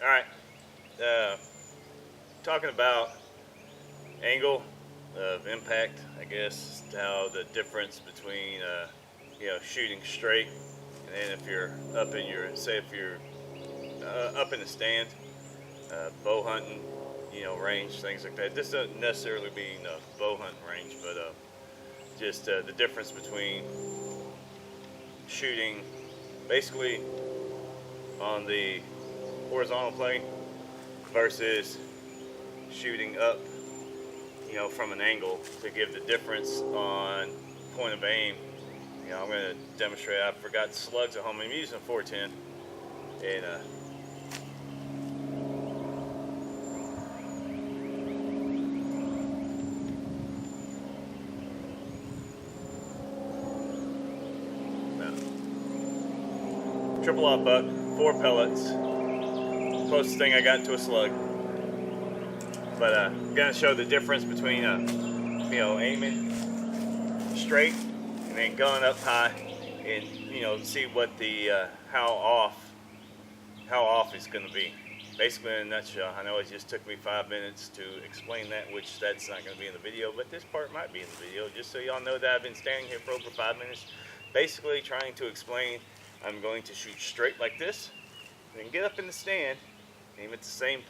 All right, talking about angle of impact, I guess, how the difference between shooting straight, and then if you're up in your, say if you're up in the stand, bow hunting, range, things like that. This doesn't necessarily mean bow hunting range, but just the difference between shooting basically on the horizontal plane versus shooting up, from an angle, to give the difference on point of aim. I'm going to demonstrate. I forgot slugs at home. I'm using a 410, and triple aught buck, 4 pellets, closest thing I got to a slug. But I'm gonna show the difference between aiming straight and then going up high, and see what the how off it's gonna be. Basically, in a nutshell. I know it just took me 5 minutes to explain that, which that's not gonna be in the video, but this part might be in the video, just so y'all know that I've been standing here for over 5 minutes, basically trying to explain. I'm going to shoot straight like this, then get up in the stand, aim at the same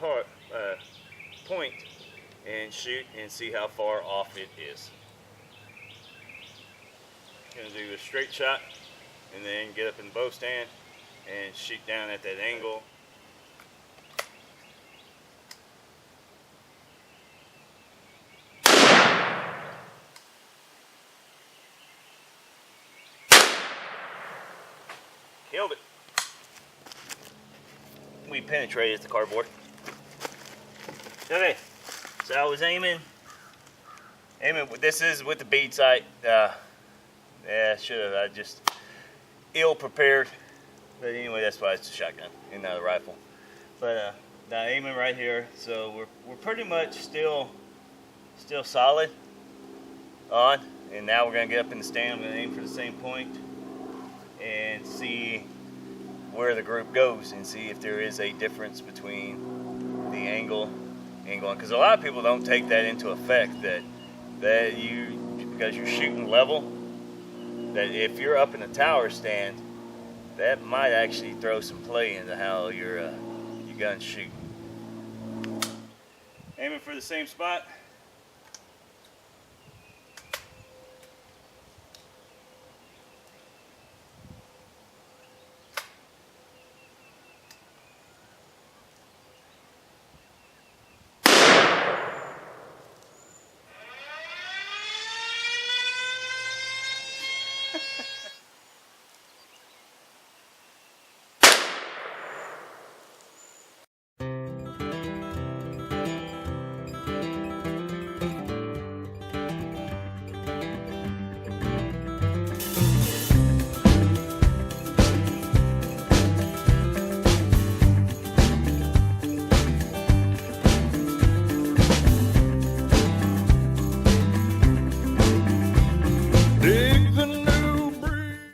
point, and shoot and see how far off it is. I'm going to do a straight shot, and then get up in the bow stand and shoot down at that angle. Killed it. We penetrated the cardboard. Okay, so I was aiming. This is with the bead sight. Yeah, should have. I just ill prepared. But anyway, that's why it's a shotgun and not a rifle. But now aiming right here. So we're pretty much still solid on. And now we're gonna get up in the stand. I'm gonna aim for the same point and see where the group goes, and see if there is a difference between the angle, because a lot of people don't take that into effect, that because you're shooting level, that if you're up in a tower stand, that might actually throw some play into how your guns shoot. Aiming for the same spot.